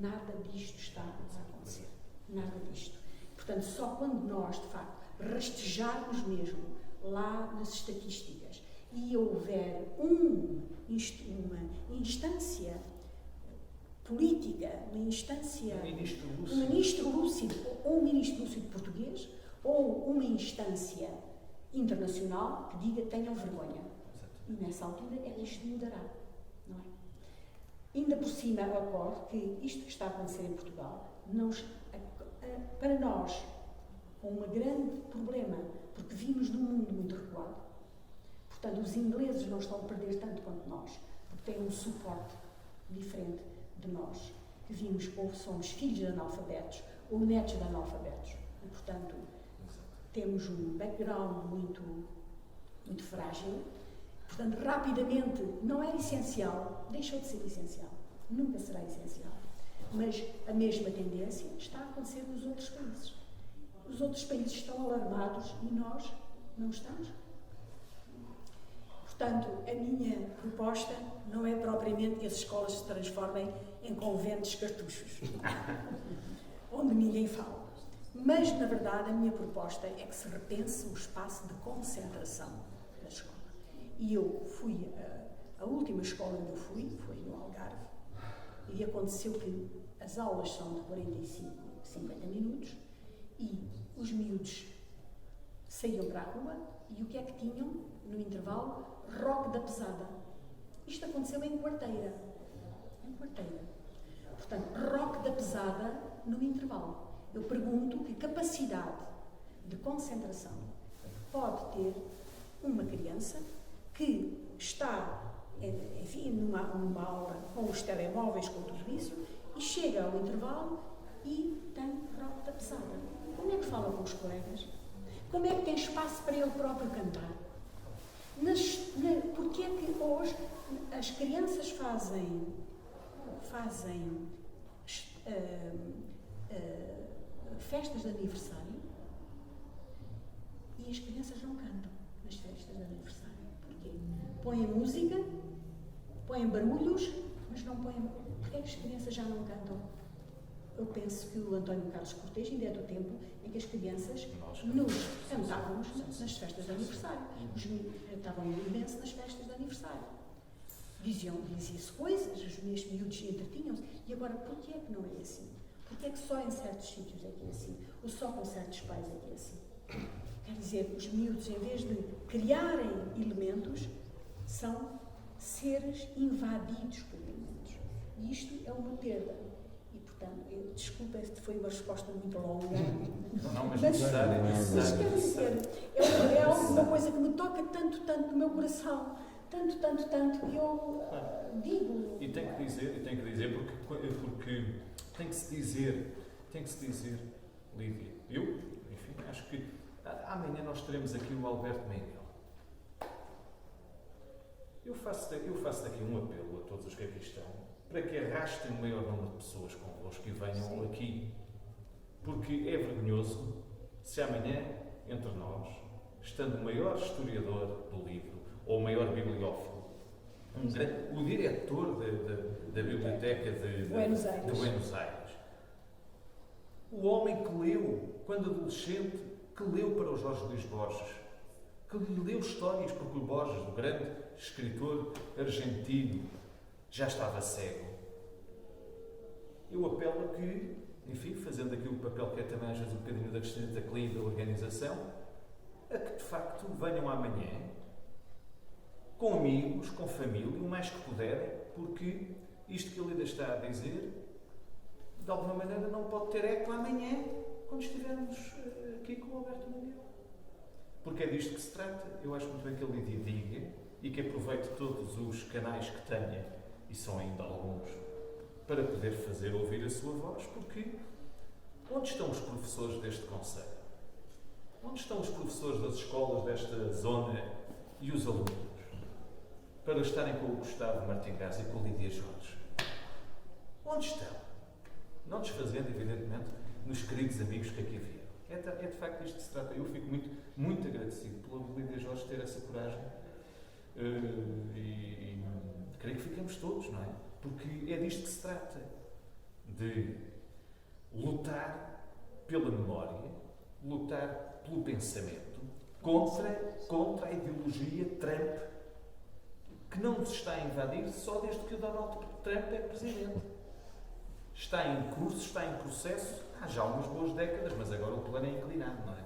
Nada disto está a acontecer. Nada disto. Portanto, só quando nós, de facto, rastejarmos mesmo lá nas estatísticas e houver uma instância política, um ministro lúcido, ou um ministro lúcido português, ou uma instância internacional que diga tenham vergonha. E nessa altura é que isto mudará, não é? Ainda por cima ocorre que isto que está a acontecer em Portugal, para nós, com um grande problema, porque vimos num mundo muito recuado. Portanto, os ingleses não estão a perder tanto quanto nós, porque têm um suporte diferente de nós, que vimos ou somos filhos de analfabetos ou netos de analfabetos. E, portanto, temos um background muito frágil. Portanto, rapidamente, não é essencial, deixou de ser essencial, nunca será essencial. Mas a mesma tendência está a acontecer nos outros países. Os outros países estão alarmados e nós não estamos. Portanto, a minha proposta não é propriamente que as escolas se transformem em conventos cartuchos, onde ninguém fala. Mas, na verdade, a minha proposta é que se repense o espaço de concentração da escola. E eu fui, a última escola onde eu fui, foi no Algarve, e aconteceu que as aulas são de 45, 50 minutos, e os miúdos saíam para a rua, e o que é que tinham no intervalo? Rock da pesada. Isto aconteceu em Quarteira. Portanto, rock da pesada no intervalo. Eu pergunto que capacidade de concentração pode ter uma criança que está enfim, numa aula com os telemóveis, com tudo isso, e chega ao intervalo e tem rota pesada. Como é que fala com os colegas? Como é que tem espaço para ele próprio cantar? Porque é que hoje as crianças fazem festas de aniversário e as crianças não cantam nas festas de aniversário? Porquê? Põem música, põem barulhos, mas não põem... Porquê é que as crianças já não cantam? Eu penso que o António Carlos Cortês ainda é do tempo em que as crianças nos cantávamos nas festas de aniversário. Os meninos cantavam imenso nas festas de aniversário. Dizia-se coisas, os meus miúdos entretinham-se. E agora, porquê é que não é assim? Porquê é que só em certos sítios é que é assim? Ou só com certos pais é que é assim? Quer dizer, os miúdos, em vez de criarem elementos, são seres invadidos por elementos. E isto é uma perda. Portanto, desculpa, foi uma resposta muito longa. Não, mas necessário. Mas quero dizer, é alguma coisa que me toca tanto no meu coração, tanto, que eu digo. E tenho que dizer, porque tem que se dizer, Lídia, enfim, acho que amanhã nós teremos aqui o Alberto Miguel. Eu faço daqui um apelo a todos os que aqui estão, para que arrastem o maior número de pessoas convosco e venham aqui. Porque é vergonhoso se amanhã, entre nós, estando o maior historiador do livro, ou o maior bibliófilo, o diretor da Biblioteca de Buenos Aires, o homem que leu, quando adolescente, que leu para o Jorge Luís Borges, que lhe leu histórias, porque o Borges, o grande escritor argentino, já estava cego. Eu apelo a que, enfim, fazendo aqui o papel que é também às vezes um bocadinho da Cristina da CLI, da organização, a que de facto venham amanhã, com amigos, com família, o mais que puderem, porque isto que a Lida está a dizer, de alguma maneira não pode ter eco amanhã, quando estivermos aqui com o Alberto Miguel. Porque é disto que se trata. Eu acho muito bem que a Lídia diga e que aproveite todos os canais que tenha, e são ainda alguns, para poder fazer ouvir a sua voz, porque onde estão os professores deste concelho? Onde estão os professores das escolas desta zona e os alunos? Para estarem com o Gustavo Martim Gás e com a Lídia Jorge. Onde estão? Não desfazendo, evidentemente, nos queridos amigos que aqui vieram. É de facto isto que se trata. Eu fico muito agradecido pela Lídia Jorge ter essa coragem e creio que ficamos todos, não é? Porque é disto que se trata. De lutar pela memória, lutar pelo pensamento, contra a ideologia Trump, que não nos está a invadir só desde que o Donald Trump é presidente. Está em curso, está em processo, há já umas boas décadas, mas agora o plano é inclinado, não é?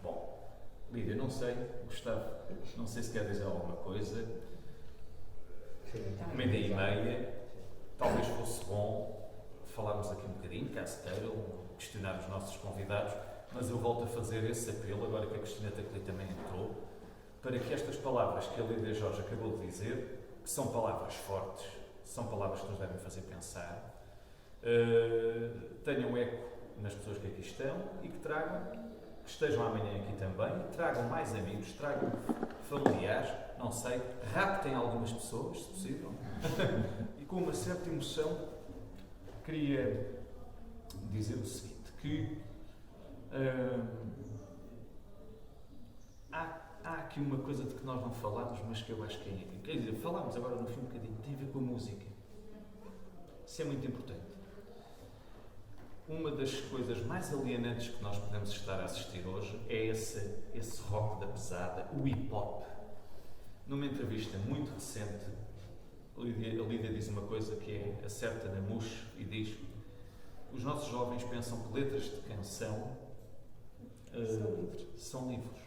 Bom, Lídia, não sei, Gustavo, não sei se quer dizer alguma coisa. Meia e meia, talvez fosse bom falarmos aqui um bocadinho, caso queiram, questionar os nossos convidados, mas eu volto a fazer esse apelo, agora que a Cristina Tacli também entrou, para que estas palavras que a Lídia Jorge acabou de dizer, que são palavras fortes, são palavras que nos devem fazer pensar, tenham eco nas pessoas que aqui estão e que estejam amanhã aqui também, tragam mais amigos, tragam familiares, não sei, raptem algumas pessoas, se possível, e com uma certa emoção queria dizer o seguinte, que há aqui uma coisa de que nós não falámos, mas que eu acho que é, quer dizer, falámos agora no fim um bocadinho, tem a ver com a música. Isso é muito importante. Uma das coisas mais alienantes que nós podemos estar a assistir hoje é esse rock da pesada, o hip-hop. Numa entrevista muito recente, a Lídia diz uma coisa que é acerta na mousse e diz: os nossos jovens pensam que letras de canção são livros.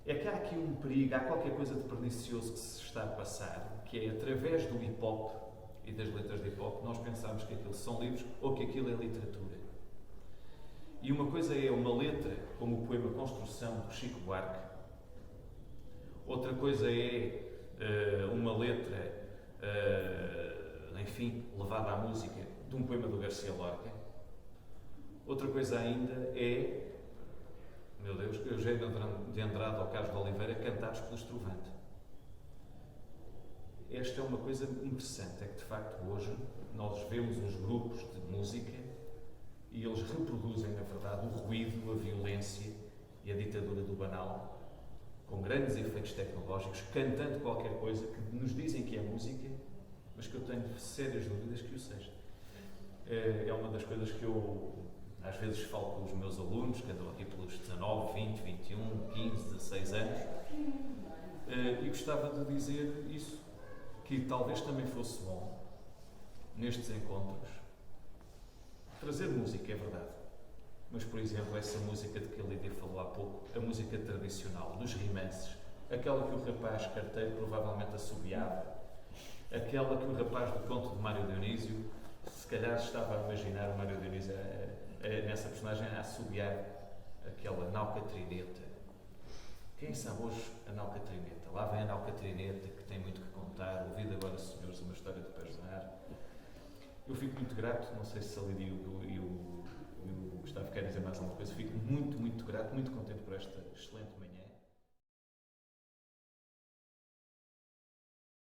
É que há aqui um perigo, há qualquer coisa de pernicioso que se está a passar, que é através do hip-hop e das letras de hip-hop, nós pensamos que aquilo são livros ou que aquilo é literatura. E uma coisa é uma letra, como o poema Construção, do Chico Buarque. Outra coisa é uma letra, enfim, levada à música de um poema do Garcia Lorca. Outra coisa ainda é, meu Deus, Eugênio de Andrade ou Carlos de Oliveira cantados pelo Estrovante. Esta é uma coisa interessante, é que de facto hoje nós vemos uns grupos de música e eles reproduzem, na verdade, o ruído, a violência e a ditadura do banal, com grandes efeitos tecnológicos, cantando qualquer coisa que nos dizem que é música, mas que eu tenho sérias dúvidas que o seja. É uma das coisas que eu às vezes falo com os meus alunos, que andam aqui pelos 19, 20, 21, 15, 16 anos, e gostava de dizer isso, que talvez também fosse bom, nestes encontros, trazer música, é verdade. Mas, por exemplo, essa música de que a Lídia falou há pouco, a música tradicional, dos rimances, aquela que o rapaz carteiro provavelmente assobiava, aquela que o rapaz do conto de Mário Dionísio, se calhar estava a imaginar o Mário Dionísio nessa personagem a assobiar aquela nau Catrineta. Quem sabe hoje a nau Catrineta? Lá vem a nau Catrineta, que tem muito que contar. Ouvido agora, senhores, uma história de pasnar. Eu fico muito grato, não sei se a Lídia e o Gustavo querem dizer mais alguma coisa, fico muito, muito grato, muito contente por esta excelente manhã.